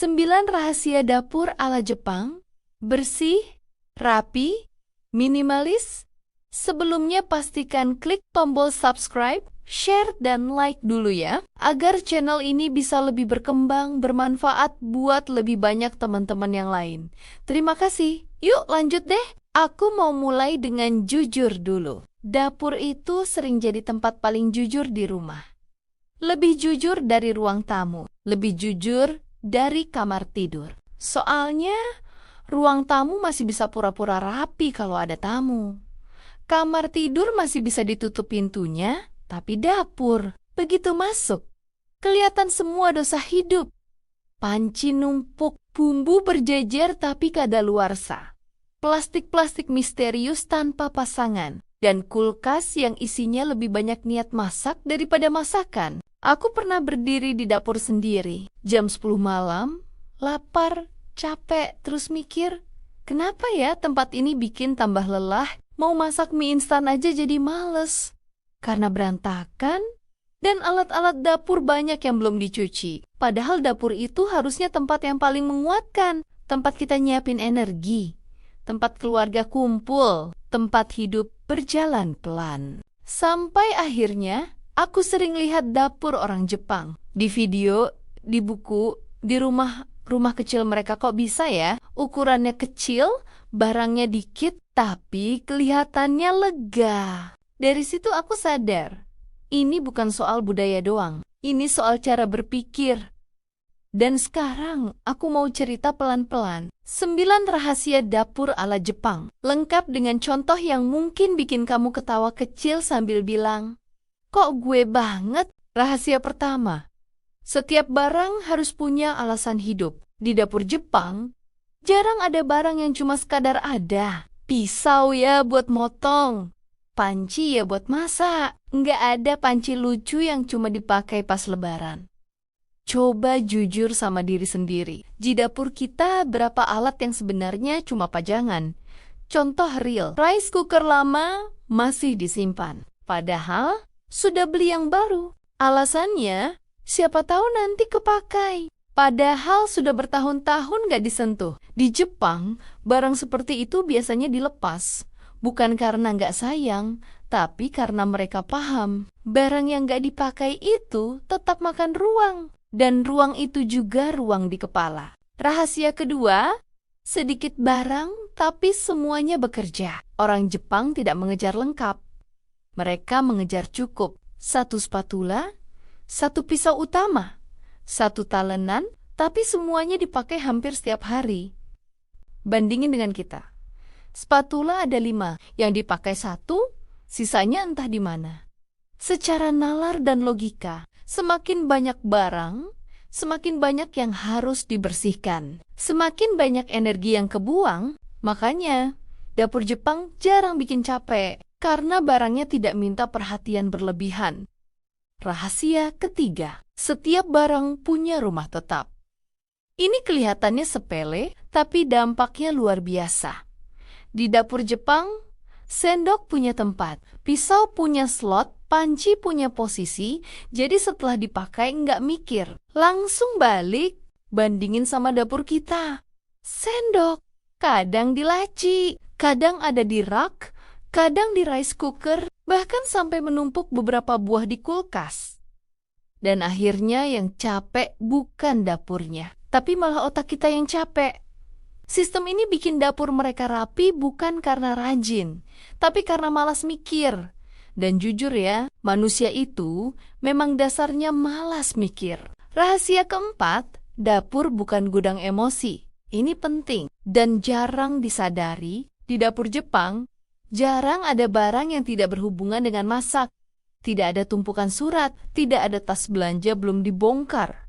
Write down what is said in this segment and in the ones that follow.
9 rahasia dapur ala Jepang, bersih, rapi, minimalis. Sebelumnya pastikan klik tombol subscribe, share, dan like dulu ya, agar channel ini bisa lebih berkembang, bermanfaat buat lebih banyak teman-teman yang lain. Terima kasih. Yuk lanjut deh. Aku mau mulai dengan jujur dulu. Dapur itu sering jadi tempat paling jujur di rumah. Lebih jujur dari ruang tamu, lebih jujur dari kamar tidur. Soalnya, ruang tamu masih bisa pura-pura rapi kalau ada tamu. Kamar tidur masih bisa ditutup pintunya, tapi dapur, begitu masuk, kelihatan semua dosa hidup. Panci numpuk, bumbu berjejer tapi kadaluarsa. Plastik-plastik misterius tanpa pasangan. Dan kulkas yang isinya lebih banyak niat masak daripada masakan. Aku pernah berdiri di dapur sendiri, jam 10 malam, lapar, capek, terus mikir, kenapa ya tempat ini bikin tambah lelah, mau masak mie instan aja jadi males. Karena berantakan, dan alat-alat dapur banyak yang belum dicuci. Padahal dapur itu harusnya tempat yang paling menguatkan, tempat kita nyiapin energi, tempat keluarga kumpul, tempat hidup berjalan pelan. Sampai akhirnya, aku sering lihat dapur orang Jepang. Di video, di buku, di rumah kecil mereka kok bisa ya? Ukurannya kecil, barangnya dikit, tapi kelihatannya lega. Dari situ aku sadar, ini bukan soal budaya doang. Ini soal cara berpikir. Dan sekarang aku mau cerita pelan-pelan. 9 rahasia dapur ala Jepang. Lengkap dengan contoh yang mungkin bikin kamu ketawa kecil sambil bilang, kok gue banget? Rahasia pertama, setiap barang harus punya alasan hidup. Di dapur Jepang, jarang ada barang yang cuma sekadar ada. Pisau ya buat motong, panci ya buat masak. Nggak ada panci lucu yang cuma dipakai pas lebaran. Coba jujur sama diri sendiri. Di dapur kita berapa alat yang sebenarnya cuma pajangan. Contoh real, rice cooker lama masih disimpan. Padahal sudah beli yang baru. Alasannya, siapa tahu nanti kepakai. Padahal sudah bertahun-tahun gak disentuh. Di Jepang, barang seperti itu biasanya dilepas. Bukan karena gak sayang, tapi karena mereka paham. Barang yang gak dipakai itu tetap makan ruang. Dan ruang itu juga ruang di kepala. Rahasia kedua, sedikit barang tapi semuanya bekerja. Orang Jepang tidak mengejar lengkap. Mereka mengejar cukup. 1 spatula, 1 pisau utama, 1 talenan, tapi semuanya dipakai hampir setiap hari. Bandingin dengan kita. Spatula ada 5, yang dipakai 1, sisanya entah di mana. Secara nalar dan logika, semakin banyak barang, semakin banyak yang harus dibersihkan. Semakin banyak energi yang kebuang, makanya dapur Jepang jarang bikin capek, karena barangnya tidak minta perhatian berlebihan. Rahasia ketiga, setiap barang punya rumah tetap. Ini kelihatannya sepele, tapi dampaknya luar biasa. Di dapur Jepang, sendok punya tempat, pisau punya slot, panci punya posisi, jadi setelah dipakai nggak mikir, langsung balik. Bandingin sama dapur kita. Sendok, kadang di laci, kadang ada di rak, kadang di rice cooker, bahkan sampai menumpuk beberapa buah di kulkas. Dan akhirnya yang capek bukan dapurnya, tapi malah otak kita yang capek. Sistem ini bikin dapur mereka rapi bukan karena rajin, tapi karena malas mikir. Dan jujur ya, manusia itu memang dasarnya malas mikir. Rahasia keempat, dapur bukan gudang emosi. Ini penting dan jarang disadari. Di dapur Jepang, jarang ada barang yang tidak berhubungan dengan masak. Tidak ada tumpukan surat, tidak ada tas belanja belum dibongkar.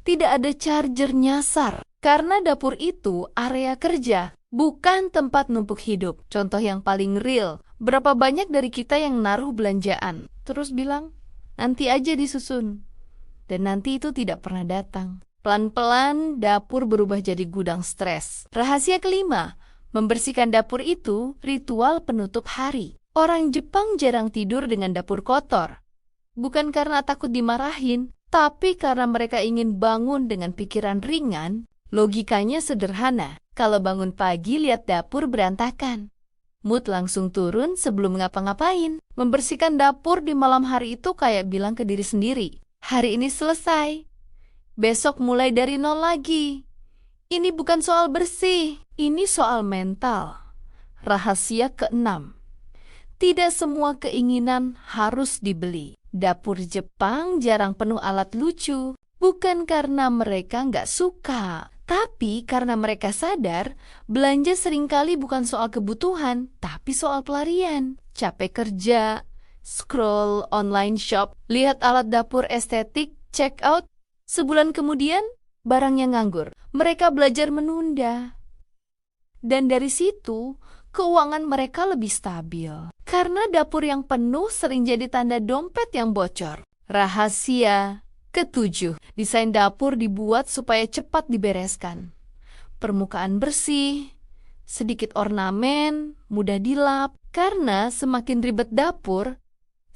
Tidak ada charger nyasar. Karena dapur itu area kerja, bukan tempat numpuk hidup. Contoh yang paling real, berapa banyak dari kita yang naruh belanjaan, terus bilang, nanti aja disusun. Dan nanti itu tidak pernah datang. Pelan-pelan dapur berubah jadi gudang stres. Rahasia kelima, membersihkan dapur itu ritual penutup hari. Orang Jepang jarang tidur dengan dapur kotor. Bukan karena takut dimarahin, tapi karena mereka ingin bangun dengan pikiran ringan Logikanya sederhana. Kalau bangun pagi lihat dapur berantakan, mood langsung turun sebelum ngapa-ngapain. Membersihkan dapur di malam hari itu kayak bilang ke diri sendiri, hari ini selesai, besok mulai dari nol lagi. Ini bukan soal bersih, ini soal mental. Rahasia keenam, tidak semua keinginan harus dibeli. Dapur Jepang jarang penuh alat lucu, bukan karena mereka nggak suka, tapi karena mereka sadar belanja seringkali bukan soal kebutuhan, tapi soal pelarian. Capek kerja, scroll online shop, lihat alat dapur estetik, check out. Sebulan kemudian, barangnya nganggur. Mereka belajar menunda. Dan dari situ, keuangan mereka lebih stabil. Karena dapur yang penuh sering jadi tanda dompet yang bocor. Rahasia ketujuh, desain dapur dibuat supaya cepat dibereskan. Permukaan bersih, sedikit ornamen, mudah dilap. Karena semakin ribet dapur,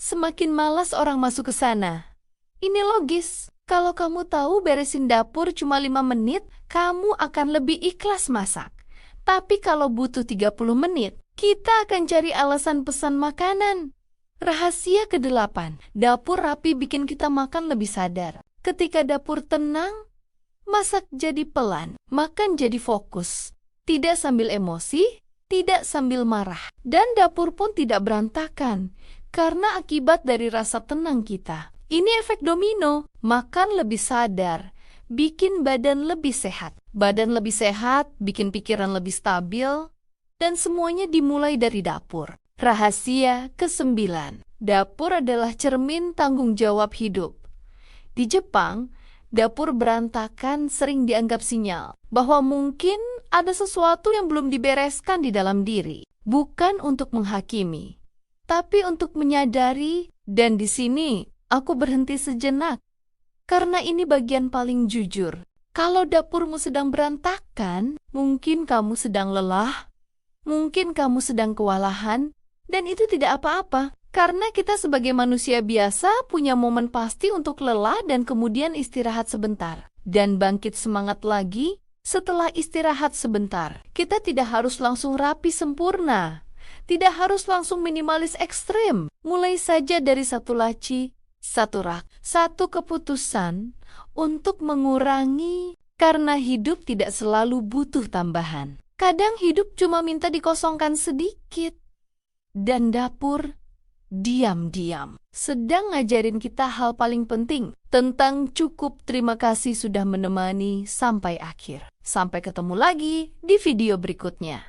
semakin malas orang masuk ke sana. Ini logis. Kalau kamu tahu beresin dapur cuma 5 menit, kamu akan lebih ikhlas masak. Tapi kalau butuh 30 menit, kita akan cari alasan pesan makanan. Rahasia ke-8, dapur rapi bikin kita makan lebih sadar. Ketika dapur tenang, masak jadi pelan, makan jadi fokus. Tidak sambil emosi, tidak sambil marah. Dan dapur pun tidak berantakan, karena akibat dari rasa tenang kita. Ini efek domino, makan lebih sadar, bikin badan lebih sehat. Badan lebih sehat, bikin pikiran lebih stabil, dan semuanya dimulai dari dapur. Rahasia ke-9, dapur adalah cermin tanggung jawab hidup. Di Jepang, dapur berantakan sering dianggap sinyal bahwa mungkin ada sesuatu yang belum dibereskan di dalam diri. Bukan untuk menghakimi, tapi untuk menyadari. Dan di sini aku berhenti sejenak, karena ini bagian paling jujur. Kalau dapurmu sedang berantakan, mungkin kamu sedang lelah, mungkin kamu sedang kewalahan, dan itu tidak apa-apa. Karena kita sebagai manusia biasa punya momen pasti untuk lelah dan kemudian istirahat sebentar. Dan bangkit semangat lagi setelah istirahat sebentar. Kita tidak harus langsung rapi sempurna. Tidak harus langsung minimalis ekstrim. Mulai saja dari satu laci, satu rak, satu keputusan untuk mengurangi, karena hidup tidak selalu butuh tambahan. Kadang hidup cuma minta dikosongkan sedikit. Dan dapur diam-diam sedang ngajarin kita hal paling penting tentang cukup. Terima kasih sudah menemani sampai akhir. Sampai ketemu lagi di video berikutnya.